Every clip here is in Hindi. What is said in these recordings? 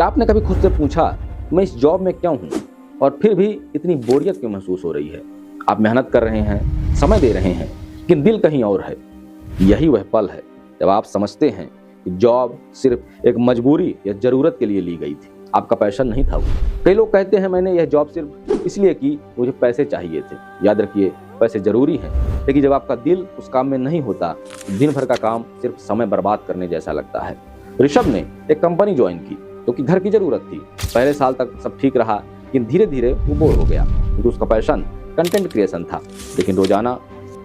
क्या आपने कभी खुद से पूछा मैं इस जॉब में क्यों हूँ और फिर भी इतनी बोरियत क्यों महसूस हो रही है? आप मेहनत कर रहे हैं, समय दे रहे हैं, लेकिन दिल कहीं और है। यही वह पल है जब आप समझते हैं कि जॉब सिर्फ एक मजबूरी या जरूरत के लिए ली गई थी, आपका पैशन नहीं था वो। कई लोग कहते हैं मैंने यह जॉब सिर्फ इसलिए की मुझे पैसे चाहिए थे। याद रखिए, पैसे जरूरी हैं, लेकिन जब आपका दिल उस काम में नहीं होता तो दिन भर का काम सिर्फ समय बर्बाद करने जैसा लगता है। ऋषभ ने एक कंपनी ज्वाइन की क्योंकि घर की जरूरत थी। पहले साल तक सब ठीक रहा, लेकिन धीरे धीरे वो बोर हो गया क्योंकि उसका पैशन कंटेंट क्रिएशन था, लेकिन रोजाना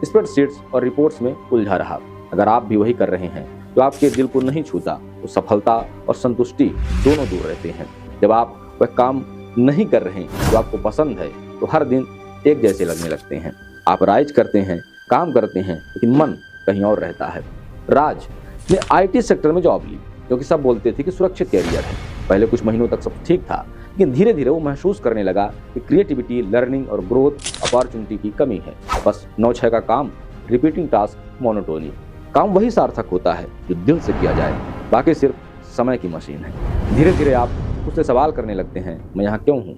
स्प्रेडशीट्स और रिपोर्ट्स में उलझा रहा। अगर आप भी वही कर रहे हैं जो आपके दिल को नहीं छूता तो सफलता और संतुष्टि दोनों दूर रहते हैं। जब आप वह काम नहीं कर रहे जो आपको पसंद है तो हर दिन एक जैसे लगने लगते हैं। आप राइज करते हैं, काम करते हैं, लेकिन मन कहीं और रहता है। राज ने आईटी सेक्टर में जॉब ली क्योंकि सब बोलते थे कि सुरक्षित कैरियर है। पहले कुछ महीनों तक सब ठीक था, लेकिन धीरे धीरे वो महसूस करने लगा कि क्रिएटिविटी, लर्निंग और ग्रोथ अपॉर्चुनिटी की कमी है। बस 9-6 का काम, रिपीटिंग टास्क, मोनोटोनी। काम वही सार्थक होता है जो दिल से किया जाए, बाकी सिर्फ समय की मशीन है। धीरे धीरे आप उससे सवाल करने लगते हैं, मैं यहाँ क्यों हूँ,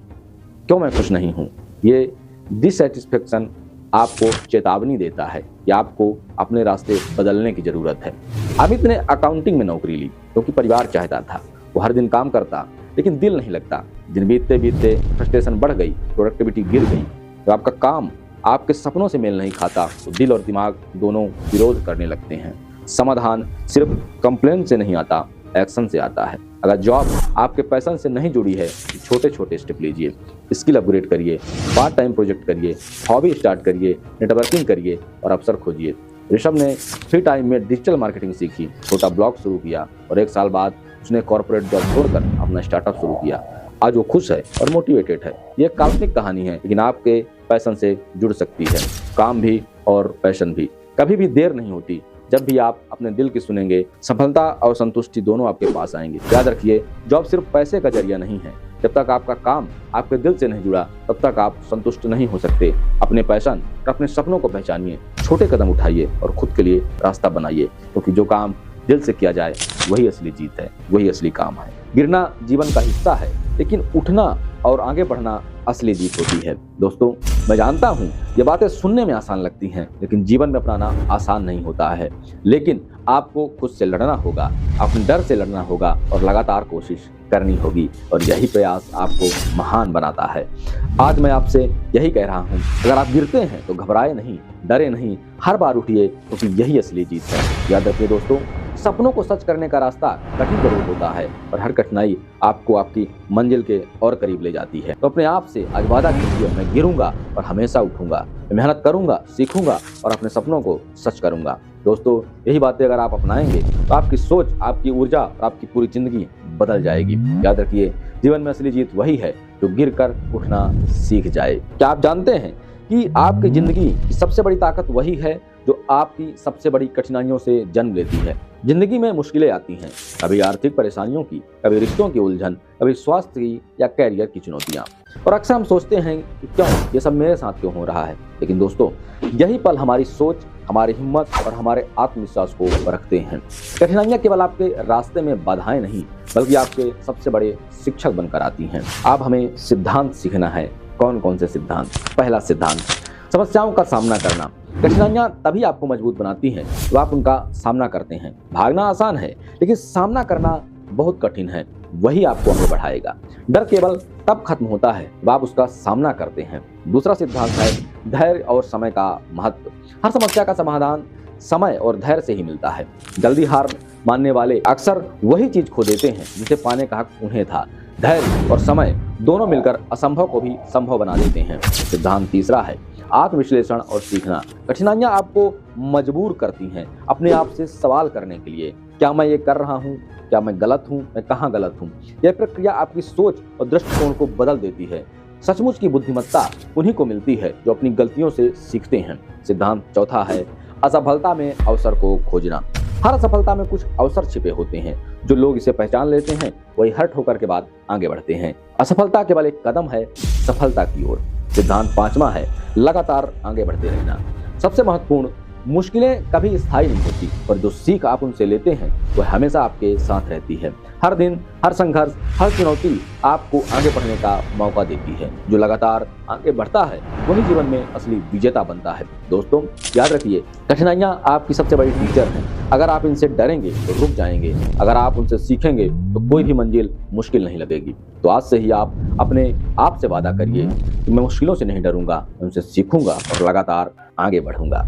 क्यों मैं खुश नहीं हूँ। ये डिससेटिस्फेक्शन आपको चेतावनी देता है कि आपको अपने रास्ते बदलने की जरूरत है। अमित ने अकाउंटिंग में नौकरी ली क्योंकि परिवार चाहता था। वो हर दिन काम करता, लेकिन दिल नहीं लगता। दिन बीतते बीतते फ्रस्ट्रेशन बढ़ गई, प्रोडक्टिविटी गिर गई। जब आपका काम आपके सपनों से मेल नहीं खाता तो दिल और दिमाग दोनों विरोध करने लगते हैं। समाधान सिर्फ कंप्लेंट से नहीं आता, एक्शन से आता है। अगर जॉब आपके पैशन से नहीं जुड़ी है तो छोटे छोटे स्टेप लीजिए, स्किल अपग्रेड करिए, पार्ट टाइम प्रोजेक्ट करिए, हॉबी स्टार्ट करिए, नेटवर्किंग करिए और अवसर खोजिए। ऋषभ ने फ्री टाइम में डिजिटल मार्केटिंग सीखी, छोटा ब्लॉग शुरू किया और 1 साल बाद उसने कॉर्पोरेट जॉब छोड़कर अपना स्टार्टअप शुरू किया। आज वो खुश है और मोटिवेटेड है। ये काल्पनिक कहानी है, लेकिन आपके पैशन से जुड़ सकती है। काम भी और पैशन भी। कभी भी देर नहीं होती। जब भी आप अपने दिल की सुनेंगे, सफलता और संतुष्टि दोनों आपके पास आएंगे। याद रखिए, जॉब सिर्फ पैसे का जरिया नहीं है। जब तक आपका काम आपके दिल से नहीं जुड़ा, तब तक आप संतुष्ट नहीं हो सकते। अपने पैशन और अपने सपनों को पहचानिए, छोटे कदम उठाइए और खुद के लिए रास्ता बनाइए, क्योंकि जो काम दिल से किया जाए वही असली जीत है, वही असली काम है। गिरना जीवन का हिस्सा है, लेकिन उठना और आगे बढ़ना असली जीत होती है। दोस्तों, मैं जानता हूँ ये बातें सुनने में आसान लगती हैं, लेकिन जीवन में अपनाना आसान नहीं होता है। लेकिन आपको खुद से लड़ना होगा, अपने डर से लड़ना होगा और लगातार कोशिश करनी होगी, और यही प्रयास आपको महान बनाता है। आज मैं आपसे यही कह रहा हूँ, अगर आप गिरते हैं तो घबराए नहीं, डरे नहीं, हर बार उठिए, क्योंकि यही असली जीत है। याद रखिए दोस्तों, सपनों को सच करने का रास्ता कठिन जरूर होता है, और हर कठिनाई आपको आपकी मंजिल के और करीब ले जाती है। तो अपने आप से आज वादा कीजिए, मैं गिरूंगा और हमेशा उठूंगा, मैं मेहनत करूंगा, सीखूंगा और अपने सपनों को सच करूंगा। दोस्तों, यही बातें अगर आप अपनाएंगे तो आपकी सोच, आपकी ऊर्जा और आपकी पूरी जिंदगी बदल जाएगी। याद रखिए, जीवन में असली जीत वही है जो गिरकर उठना सीख जाए। क्या आप जानते हैं कि आपकी जिंदगी की सबसे बड़ी ताकत वही है जो आपकी सबसे बड़ी कठिनाइयों से जन्म लेती है। जिंदगी में मुश्किलें आती हैं, कभी आर्थिक परेशानियों की, कभी रिश्तों की उलझन, कभी स्वास्थ्य की या कैरियर की चुनौतियां, और अक्सर हम सोचते हैं कि क्यों ये सब मेरे साथ क्यों हो रहा है। लेकिन दोस्तों, यही पल हमारी सोच, हमारी हिम्मत और हमारे आत्मविश्वास को परखते हैं। कठिनाइयां केवल आपके रास्ते में बाधाएं नहीं, बल्कि आपके सबसे बड़े शिक्षक बनकर आती हैं। अब हमें सिद्धांत सीखना है। कौन कौन से सिद्धांत? पहला सिद्धांत, समस्याओं का सामना करना। कठिनाइयां तभी आपको मजबूत बनाती हैं तो आप उनका सामना करते हैं। भागना आसान है, लेकिन सामना करना बहुत कठिन है, वही आपको आगे बढ़ाएगा। डर केवल तब खत्म होता है जब आप उसका सामना करते हैं। दूसरा सिद्धांत है धैर्य और समय का महत्व। हर समस्या का समाधान समय और धैर्य से ही मिलता है। जल्दी हार मानने वाले अक्सर वही चीज खो देते हैं जिसे पाने का हक उन्हें था। धैर्य और समय दोनों मिलकर असंभव को भी संभव बना देते हैं। सिद्धांत तीसरा है आत्मविश्लेषण और सीखना। कठिनाइयां आपको मजबूर करती हैं अपने आप से सवाल करने के लिए, क्या मैं ये कर रहा हूँ, क्या मैं गलत हूँ, मैं कहाँ गलत हूँ। यह प्रक्रिया आपकी सोच और दृष्टिकोण को बदल देती है। सचमुच की बुद्धिमत्ता उन्हीं को मिलती है जो अपनी गलतियों से सीखते हैं। सिद्धांत चौथा है असफलता में अवसर को खोजना। हर असफलता में कुछ अवसर छिपे होते हैं। जो लोग इसे पहचान लेते हैं वही हर ठोकर के बाद आगे बढ़ते हैं। असफलता केवल एक कदम है सफलता की ओर। सिद्धांत पांचवा है लगातार आगे बढ़ते रहना। सबसे महत्वपूर्ण मुश्किलें कभी स्थायी नहीं होती, पर जो सीख आप उनसे लेते हैं वह हमेशा आपके साथ रहती है। हर दिन, हर संघर्ष, हर चुनौती आपको आगे बढ़ने का मौका देती है। जो लगातार आगे बढ़ता है वही जीवन में असली विजेता बनता है। दोस्तों, याद रखिए, कठिनाइयां आपकी सबसे बड़ी टीचर हैं। अगर आप इनसे डरेंगे तो रुक जाएंगे, अगर आप उनसे सीखेंगे तो कोई भी मंजिल मुश्किल नहीं लगेगी। तो आज से ही आप अपने आप से वादा करिए कि मैं मुश्किलों से नहीं डरूंगा, उनसे सीखूंगा और लगातार आगे बढ़ूंगा।